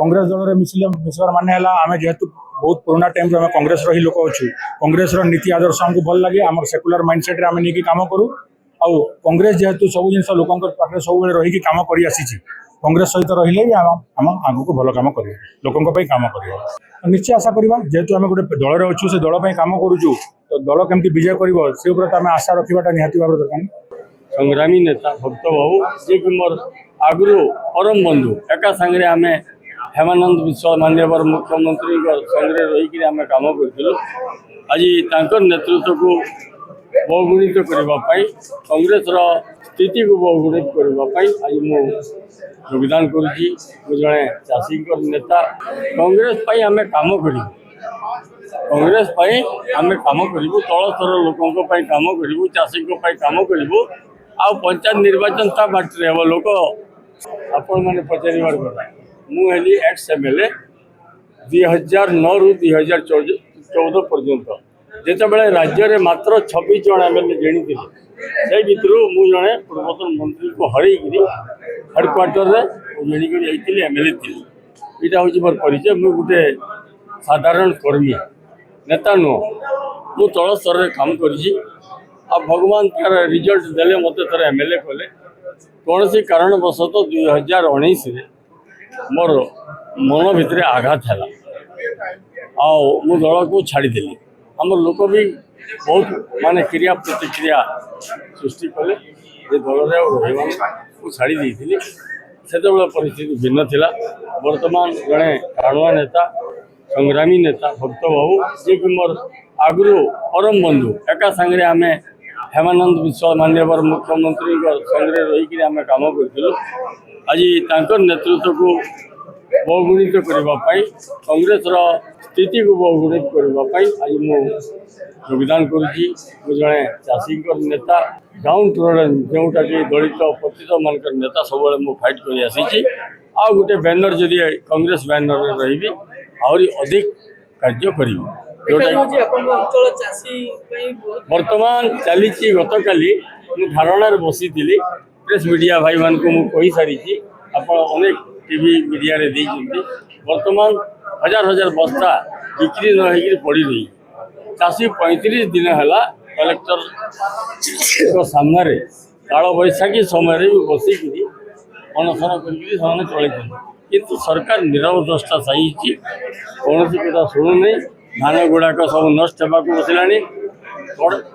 कांग्रेस दल में मिसबार माने आम जेहेतु बहुत पुराना टाइम आम कांग्रेस ही लोक अच्छु कांग्रेस नीति आदर्श आमको भल लगे आम सेकुलर माइंडसेट आम नहीं कम करूँ आउ कांग्रेस जेहेतु सब जिन लोक पाखे सब रही कम कर कांग्रेस सहित रही भी आम आग को भल कम कर लोकों कम कर निश्चय आशा करवा जेहेतु आम गोटे दल अच्छु से दल कम करुचु तो दल केमती विजय कर आम आशा रखा निहाती भाव दरकार। संग्रामी नेता भक्त बाबू जी कि मोर आगु परम बंधु एका सांगे आम हेमानंद विश्व मान्यवर मुख्यमंत्री संगे रहीकि आम कम करूँ आज नेतृत्व को बहुगुणित करने कांग्रेस स्थिति को बहुगुणित करने आज मु योगदान करुँची जड़े चाषी नेता कांग्रेस आम कम करूँ कांग्रेस आम कम करूँ तल स्तर लोकों कम करूँ चाषी कम करूँ आ पंचायत निर्वाचन ता बाटे हम लोक आपण मैंने पचार कथा मुझे एक्स एमएलए 2009 रु 2014 पर्यंत जितेबाला राज्य में मात्र 26 जन एमएलए जीणी से भितर मुझे पूर्वतन मंत्री को हरईकि हेडक्वार्टर में जीणिक एमएलए थी यहाँ हूँ मोर परिचय मुझे गोटे साधारण कर्मी नेता नुह मु तल स्तर में काम कर भगवान तार रिजल्ट देले मत थोड़ा एमएलए कले कौन सी कारणवशत 2019 मोर मन भितर आघात है मु दल को छाड़देली आम लोक भी बहुत माने क्रिया प्रतिक्रिया सृष्टि कले दल को छाड़ी से परिस्थिति भिन्न थिला वर्तमान जड़े काणुआ नेता संग्रामी नेता भक्त बाबू जी कि मोर आगु परम बंधु एका सांगे आम हेमानंद विश्व मान्यवर मुख्यमंत्री संगे रहीकि आम कम करूँ आज नेतृत्व को बहुगुणित करने कांग्रेस स्थिति को बहुगुणित करने आज मु योगदान करुँची जड़े चाषी नेता डाउन टू जोटा कि दलित पतित मान नेता सब मु फाइट कर आसी आ गोटे बैनर जदि कांग्रेस बैनर रही आहरी अधिक कार्य करी वर्तमान चली गत काली धारणा बसी प्रेस मीडिया भाई मान को मुझे सारी आप अनेक टीवी मीडिया रे देइछन्ती वर्तमान हजार हजार बस्ता बिक्री न होगी पड़ी रही चाषी 35 दिन है कलेक्टर सामने काल बैशाखी समय भी बसिकी अनशन कर चलते किंतु सरकार नीरव द्रष्टा सही कौन कथा शुणुनी धान गुड़ाक सब नष्ट होगा बसला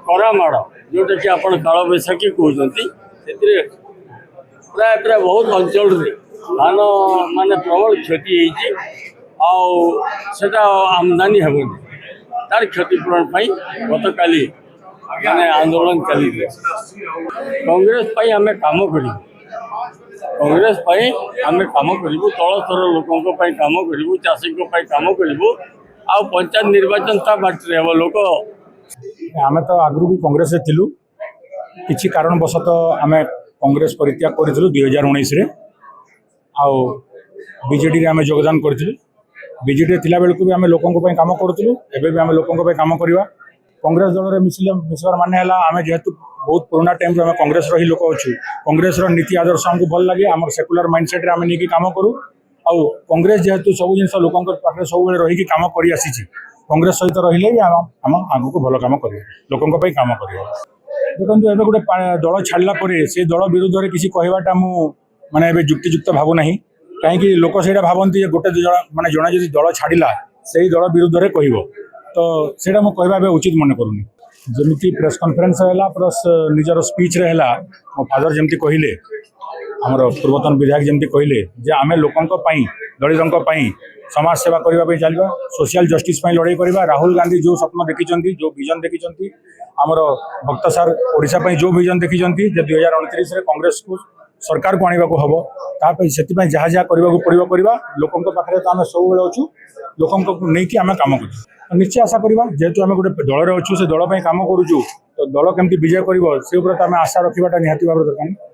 करामाड़ जोटा कि आप काल बैशाखी कहते प्राय प्राय बहुत अंचल धान माने प्रबल क्षति आटा आमदानी हेबनी तार क्षतिपूरण गत काली माने आंदोलन चली कांग्रेस आम कम करूँ कांग्रेस आम कम करूँ तल स्तर लोकों कम करूँ चाषी कम करूँ आ पंचायत निर्वाचन ता बाटे हम लोक आम तो आगु भी कांग्रेस थिलु किछि कारणवशत आम कांग्रेस परित्याग करूँ 2019 आउ बीजेडी रे आम योगदान करूँ बीजेडी थिला बेलू भी आम लोकों कम करूँ एवं भी आम लोकों कम करवा कांग्रेस दल में मिसबार माने आम जेहेतु बहुत पुराना टाइम आम कांग्रेस ही लोक अच्छु कांग्रेस नीति आदर्श आमको भल लगे आम सेकुलर माइंडसेट आम नहीं कम करूँ आउ कांग्रेस जेहेतु सब जिन लोकों पाखे सब रही कम कर कांग्रेस सहित रही भी आम आग को भल कम कर लोकों कम कर देखो एवं गोटे दल छाड़ा से दल विरुद्ध में किसी कहवाटा माने युक्तियुक्त भावना कहीं लोक से भावती गोटे माने जड़े जब दल छाड़ा से दल विरुद्ध में कह तो सेटा मुझे कहवा उचित मन करूनी जमी प्रेस कॉन्फ्रेंस है प्लस निजर स्पीच रे है मो फादर जमी कहले आमर पूर्वतन विधायक जमी कहले जे आम लोकों दलितों समाज सेवा करने चलवा सोशल जस्टिस लड़ाई करवा राहुल गांधी जो स्वप्न देखी जो विजन देखी आमर भक्त सार ओडिशा जो विजन देखी 2029 कांग्रेस को सरकार को आने को हम से जहाँ जहाँ करने पड़ो लोकों पाखे तो आम सब अच्छु लोकों नहीं आम कम कर निश्चय आशा करवा जेहेतु आम गोटे दल अच्छु से दल कम करुचु तो दल केमती विजय कर आशा रखा निहाती भाव दरकार।